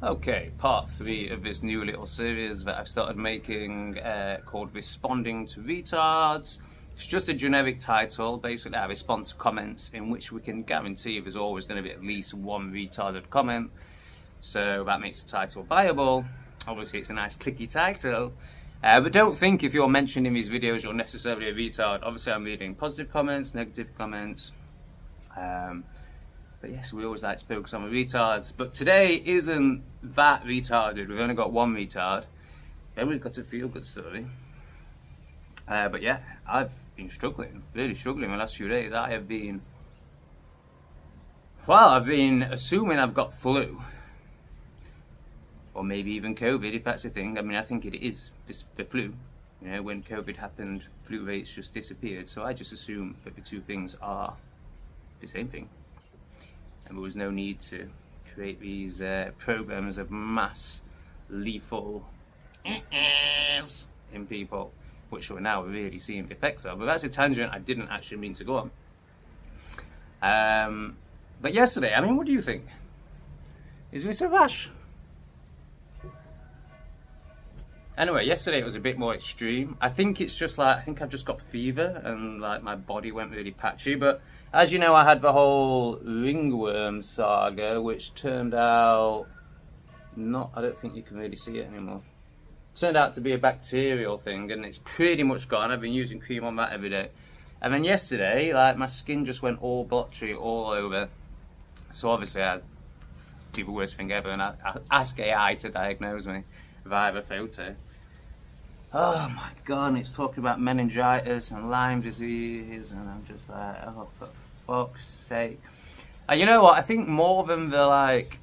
Okay, part 3 of this new little series that I've started making called Responding to Retards. It's just a generic title. Basically, I respond to comments in which we can guarantee there's always going to be at least one retarded comment. So that makes the title viable. Obviously, it's a nice clicky title. But don't think if you're mentioned in these videos you're necessarily a retard. Obviously, I'm reading positive comments, negative comments. But yes, we always like to focus on the retards. But today isn't that retarded. We've only got one retard. Then we've got a feel-good story. But yeah, I've been struggling, really struggling the last few days. I've been assuming I've got flu. Or maybe even COVID, if that's a thing. I mean, I think it is the flu. You know, when COVID happened, flu rates just disappeared. So I just assume that the two things are the same thing. And there was no need to create these programs of mass lethal in people, which we're now really seeing the effects of. But that's a tangent I didn't actually mean to go on. But yesterday, I mean, what do you think? Is this a rash? Anyway, yesterday it was a bit more extreme. I think it's just like, I think I've just got fever and like my body went really patchy. But as you know, I had the whole ringworm saga, which turned out I don't think you can really see it anymore. Turned out to be a bacterial thing, and it's pretty much gone. I've been using cream on that every day. And then yesterday, like my skin just went all blotchy all over. So obviously I did the worst thing ever, and I asked AI to diagnose me via the photo. Oh my god, and it's talking about meningitis and Lyme disease, and I'm just like, oh, for fuck's sake. And you know what, I think more than the like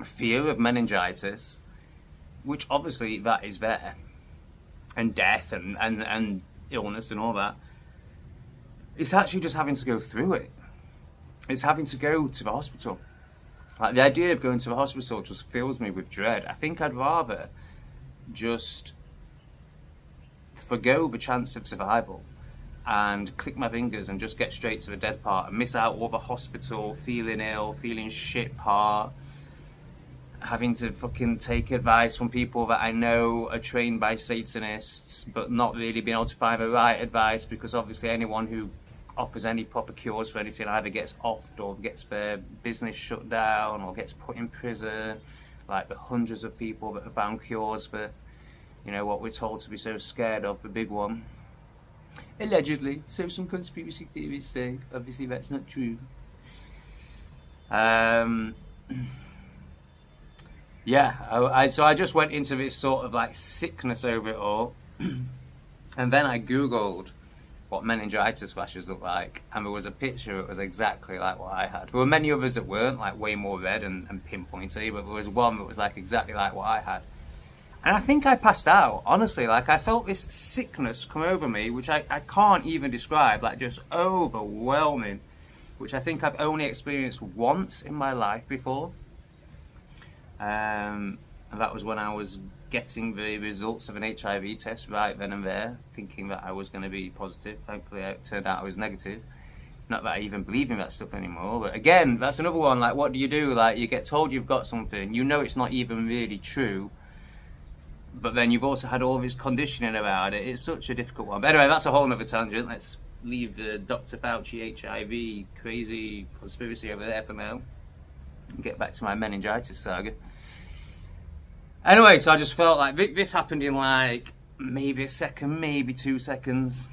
fear of meningitis, which obviously that is there, and death and illness and all that, it's actually just having to go through it. It's having to go to the hospital. Like, the idea of going to the hospital just fills me with dread. I think I'd rather just forgo the chance of survival and click my fingers and just get straight to the dead part and miss out all the hospital, feeling ill, feeling shit part, having to fucking take advice from people that I know are trained by Satanists, but not really being able to find the right advice, because obviously anyone who offers any proper cures for anything either gets offed or gets their business shut down or gets put in prison, like the hundreds of people that have found cures for, you know, what we're told to be so scared of, the big one. Allegedly, so some conspiracy theories say. Obviously that's not true. Yeah, so I just went into this sort of like sickness over it all, and then I googled what meningitis rashes look like, and there was a picture that was exactly like what I had. There were many others that weren't, like way more red and pinpointy, but there was one that was like exactly like what I had. And I think I passed out, honestly. Like, I felt this sickness come over me, which I can't even describe, like just overwhelming, which I think I've only experienced once in my life before. And that was when I was getting the results of an HIV test right then and there, thinking that I was going to be positive. Thankfully, it turned out I was negative. Not that I even believe in that stuff anymore, but again, that's another one. Like, what do you do? Like, you get told you've got something, you know it's not even really true, but then you've also had all this conditioning about it. It's such a difficult one. But anyway, that's a whole other tangent. Let's leave the Dr. Fauci HIV crazy conspiracy over there for now and get back to my meningitis saga. Anyway, so I just felt like this happened in like maybe a second, maybe 2 seconds.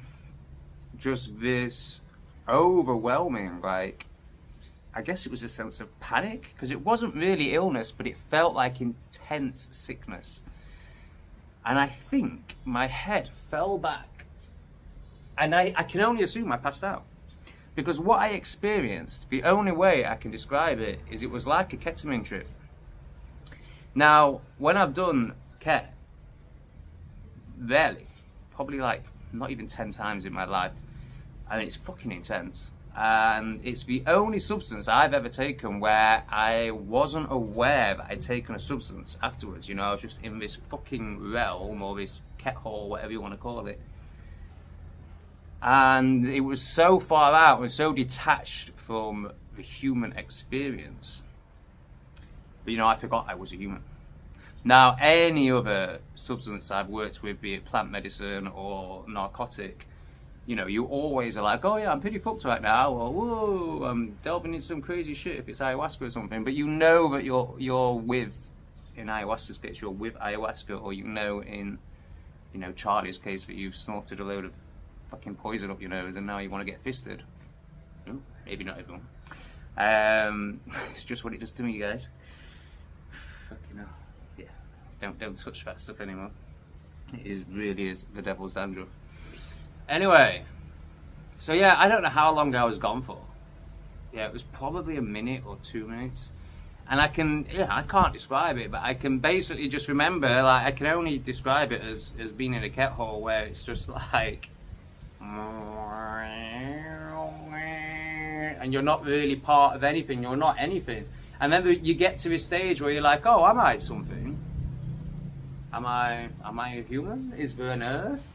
Just this overwhelming, like, I guess it was a sense of panic, because it wasn't really illness, but it felt like intense sickness. And I think my head fell back, and I can only assume I passed out. Because what I experienced, the only way I can describe it, is it was like a ketamine trip. Now, when I've done ket, rarely, probably like not even 10 times in my life, and it's fucking intense. And it's the only substance I've ever taken where I wasn't aware that I'd taken a substance afterwards. You know, I was just in this fucking realm, or this ket hole, whatever you want to call it. And it was so far out and so detached from the human experience But I forgot I was a human. Now, any other substance I've worked with, be it plant medicine or narcotic, you always are like, oh yeah, I'm pretty fucked right now, or whoa, I'm delving into some crazy shit if it's ayahuasca or something. But that you're with, in ayahuasca's case, you're with ayahuasca, or in, Charlie's case, that you've snorted a load of fucking poison up your nose and now you want to get fisted. No, maybe not everyone. It's just what it does to me, guys. Fucking hell. Yeah, don't touch that stuff anymore. It really is the devil's dandruff. Anyway, so yeah, I don't know how long I was gone for. Yeah, it was probably a minute or 2 minutes. And I can't describe it, but I can basically just remember, like, I can only describe it as being in a cat hole where it's just like, and you're not really part of anything, you're not anything. And then you get to a stage where you're like, oh, am I something? Am I a human? Is there an earth?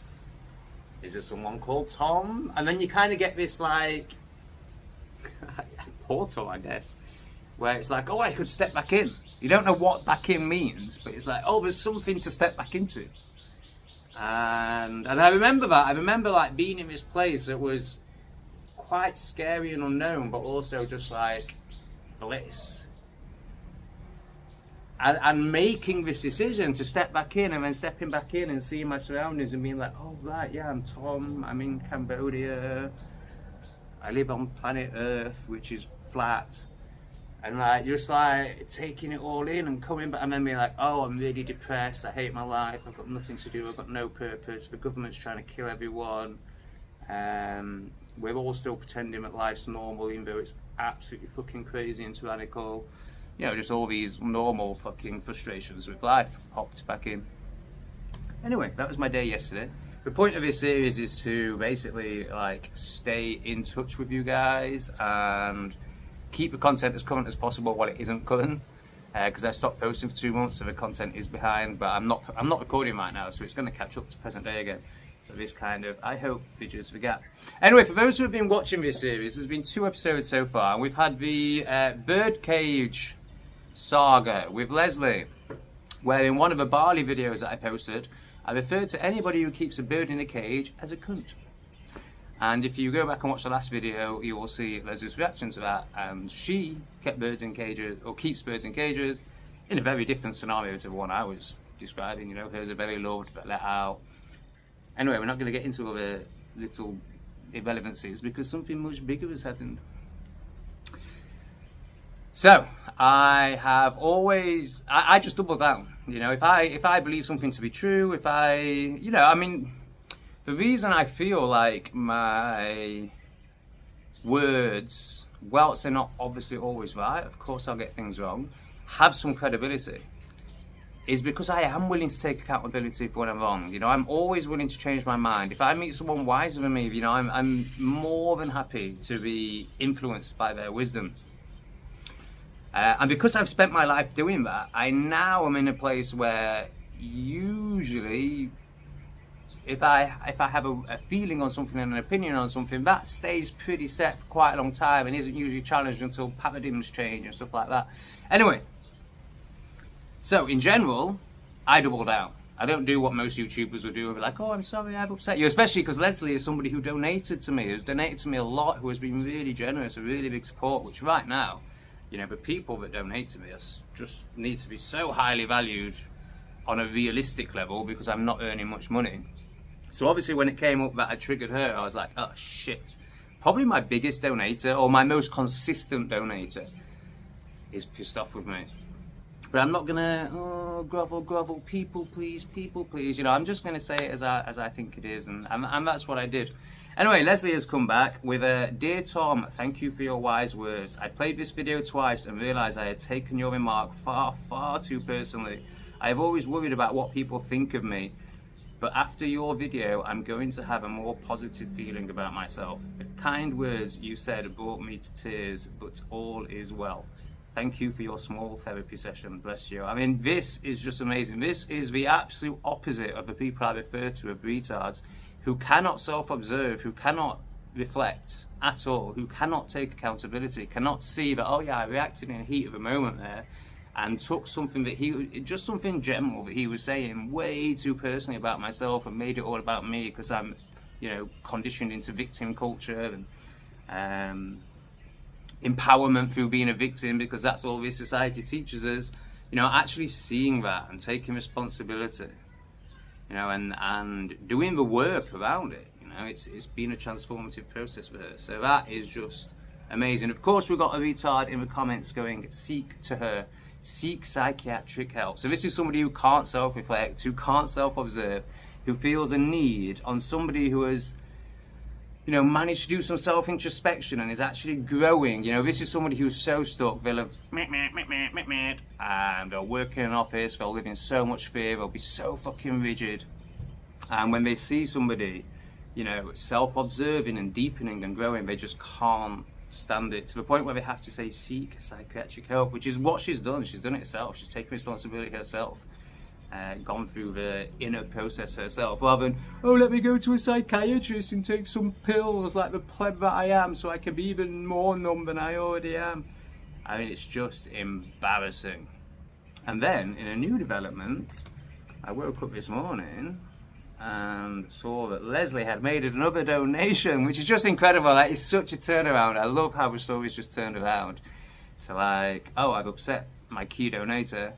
Is there someone called Tom? And then you kind of get this, like, portal, I guess, where it's like, oh, I could step back in. You don't know what back in means, but it's like, oh, there's something to step back into. And I remember that. I remember, like, being in this place that was quite scary and unknown, but also just like bliss. And making this decision to step back in, and then stepping back in and seeing my surroundings and being like, oh right, yeah, I'm Tom, I'm in Cambodia, I live on planet Earth, which is flat, and like just like taking it all in and coming back, and then being like, oh, I'm really depressed, I hate my life, I've got nothing to do, I've got no purpose, the government's trying to kill everyone, we're all still pretending that life's normal even though it's absolutely fucking crazy and tyrannical. Just all these normal fucking frustrations with life popped back in. Anyway, that was my day yesterday. The point of this series is to basically like stay in touch with you guys and keep the content as current as possible while it isn't current. Because I stopped posting for 2 months, so the content is behind. But I'm not recording right now, so it's going to catch up to present day again. So this kind of, I hope, bridges the gap. Anyway, for those who have been watching this series, there's been 2 episodes so far, and we've had the birdcage saga with Leslie, where in one of the Bali videos that I posted, I referred to anybody who keeps a bird in a cage as a cunt. And if you go back and watch the last video, you will see Leslie's reaction to that. And she kept birds in cages, or keeps birds in cages, in a very different scenario to the one I was describing. Hers are very loved but let out. Anyway, we're not going to get into other little irrelevancies because something much bigger has happened. So I have always, I just double down. If I believe something to be true, the reason I feel like my words, whilst they're not obviously always right, of course I'll get things wrong, have some credibility, is because I am willing to take accountability for when I'm wrong. I'm always willing to change my mind. If I meet someone wiser than me, I'm more than happy to be influenced by their wisdom. And because I've spent my life doing that, I now am in a place where usually if I have a feeling on something and an opinion on something, that stays pretty set for quite a long time and isn't usually challenged until paradigms change and stuff like that. Anyway, so in general, I double down. I don't do what most YouTubers would do and be like, oh, I'm sorry, I've upset you. Especially because Leslie is somebody who donated to me, who's donated to me a lot, who has been really generous, a really big support, which right now, the people that donate to me just need to be so highly valued on a realistic level because I'm not earning much money. So obviously when it came up that I triggered her, I was like, oh shit. Probably my biggest donator, or my most consistent donator, is pissed off with me. But I'm not gonna, grovel, people please. I'm just gonna say it as I think it is, and that's what I did. Anyway, Leslie has come back with a, Dear Tom, thank you for your wise words. I played this video twice and realised I had taken your remark far too personally. I have always worried about what people think of me, but after your video, I'm going to have a more positive feeling about myself. The kind words you said brought me to tears, but all is well. Thank you for your small therapy session. Bless you. This is just amazing. This is the absolute opposite of the people I refer to as retards, who cannot self-observe, who cannot reflect at all, who cannot take accountability, cannot see that, oh yeah, I reacted in the heat of a moment there, and took something that just something general that he was saying way too personally about myself and made it all about me because I'm, you know, conditioned into victim culture and empowerment through being a victim because that's all this society teaches us. You know, actually seeing that and taking responsibility, you know, and doing the work around it. You know, it's been a transformative process for her. So that is just amazing. Of course, we've got a retard in the comments going, seek psychiatric help. So this is somebody who can't self-reflect, who can't self-observe, who feels a need on somebody who has, you know, managed to do some self-introspection and is actually growing. You know, this is somebody who's so stuck, they'll have and they'll work in an office, they'll live in so much fear, they'll be so fucking rigid. And when they see somebody, you know, self-observing and deepening and growing, they just can't stand it, to the point where they have to say seek psychiatric help, which is what she's done. She's done it herself. She's taken responsibility herself, gone through the inner process herself, rather than, oh, let me go to a psychiatrist and take some pills like the pleb that I am so I can be even more numb than I already am. I mean, it's just embarrassing. And then in a new development, I woke up this morning and saw that Leslie had made another donation, which is just incredible. Like, it's such a turnaround. I love how the story's just turned around to, like, oh, I've upset my key donator,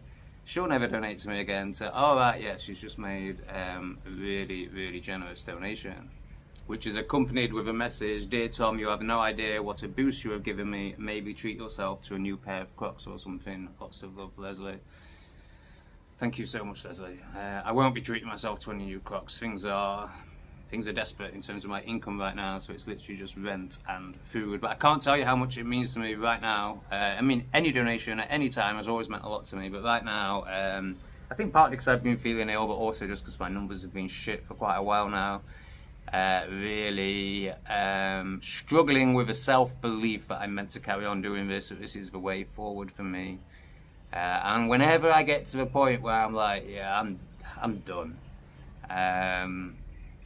she'll never donate to me again, to, oh, right, yeah, she's just made a really, really generous donation, which is accompanied with a message: dear Tom, you have no idea what a boost you have given me. Maybe treat yourself to a new pair of Crocs or something. Lots of love, Leslie. Thank you so much, Leslie. I won't be treating myself to any new Crocs. Things are desperate in terms of my income right now, so it's literally just rent and food. But I can't tell you how much it means to me right now. I mean, any donation at any time has always meant a lot to me, but right now, I think partly because I've been feeling ill, but also just because my numbers have been shit for quite a while now. Really struggling with a self-belief that I'm meant to carry on doing this, that this is the way forward for me. And whenever I get to the point where I'm like, yeah, I'm done,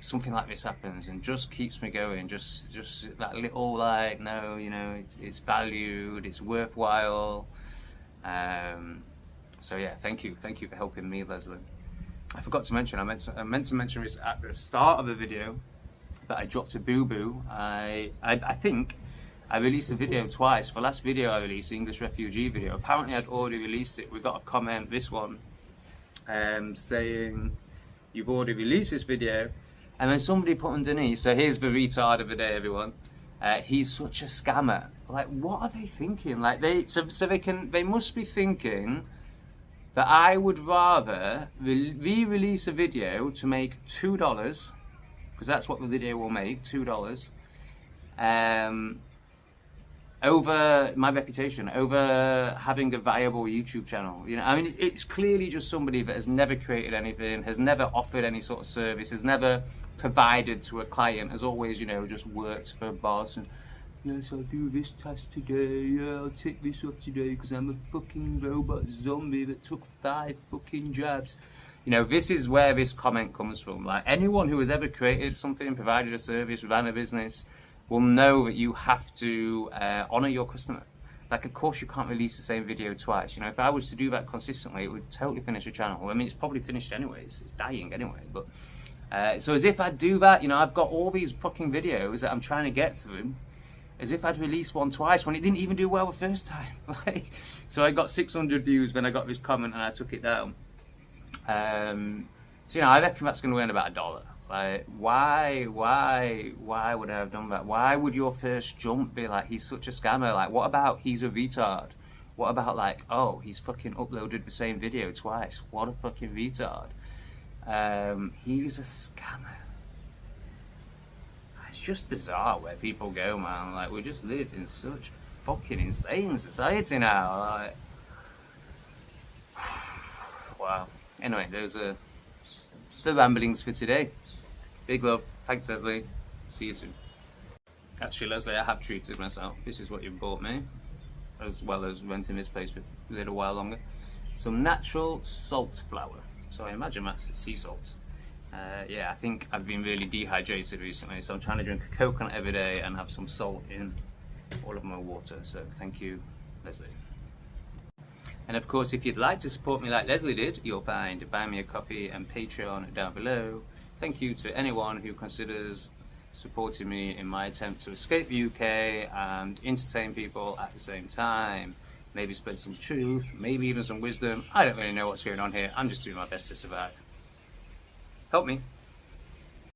something like this happens and just keeps me going. Just that little, like, no, you know, it's valued, it's worthwhile. So yeah, thank you for helping me, Leslie. I forgot to mention, I meant to mention this at the start of the video, that I dropped a boo-boo. I think I released a video twice. The last video I released, the English refugee video, apparently I'd already released it. We got a comment, this one, saying, you've already released this video. And then somebody put underneath, so here's the retard of the day, everyone. He's such a scammer. Like, what are they thinking? Like, they must be thinking that I would rather re-release a video to make $2, because that's what the video will make, $2, over my reputation, over having a viable YouTube channel. You know, I mean, it's clearly just somebody that has never created anything, has never offered any sort of service, has never provided to a client, has always, you know, just worked for a boss and, yes, I'll do this task today, yeah, I'll take this off today because I'm a fucking robot zombie that took 5 fucking jabs. You know, this is where this comment comes from. Like, anyone who has ever created something, provided a service, ran a business, will know that you have to honor your customer. Like, of course you can't release the same video twice. You know, if I was to do that consistently, it would totally finish a channel. I mean, it's probably finished anyways, it's dying anyway, but so as if I'd do that, you know, I've got all these fucking videos that I'm trying to get through, as if I'd released one twice when it didn't even do well the first time. Like, so I got 600 views when I got this comment and I took it down. So, you know, I reckon that's going to earn about $1. Like, why would I have done that? Why would your first jump be like, he's such a scammer? Like, what about he's a retard? What about, like, oh, he's fucking uploaded the same video twice? What a fucking retard. He's a scammer. It's just bizarre where people go, man. Like, we just live in such fucking insane society now. Like, wow. Anyway, those are the ramblings for today. Big love. Thanks, Leslie. See you soon. Actually, Leslie, I have treated myself. This is what you bought me, as well as renting this place for a little while longer. Some natural salt flour. So I imagine that's sea salt. Yeah, I think I've been really dehydrated recently, so I'm trying to drink a coconut every day and have some salt in all of my water. So thank you, Leslie. And of course, if you'd like to support me like Leslie did, you'll find Buy Me a Coffee and Patreon down below. Thank you to anyone who considers supporting me in my attempt to escape the UK and entertain people at the same time. Maybe spread some truth, maybe even some wisdom. I don't really know what's going on here. I'm just doing my best to survive. Help me.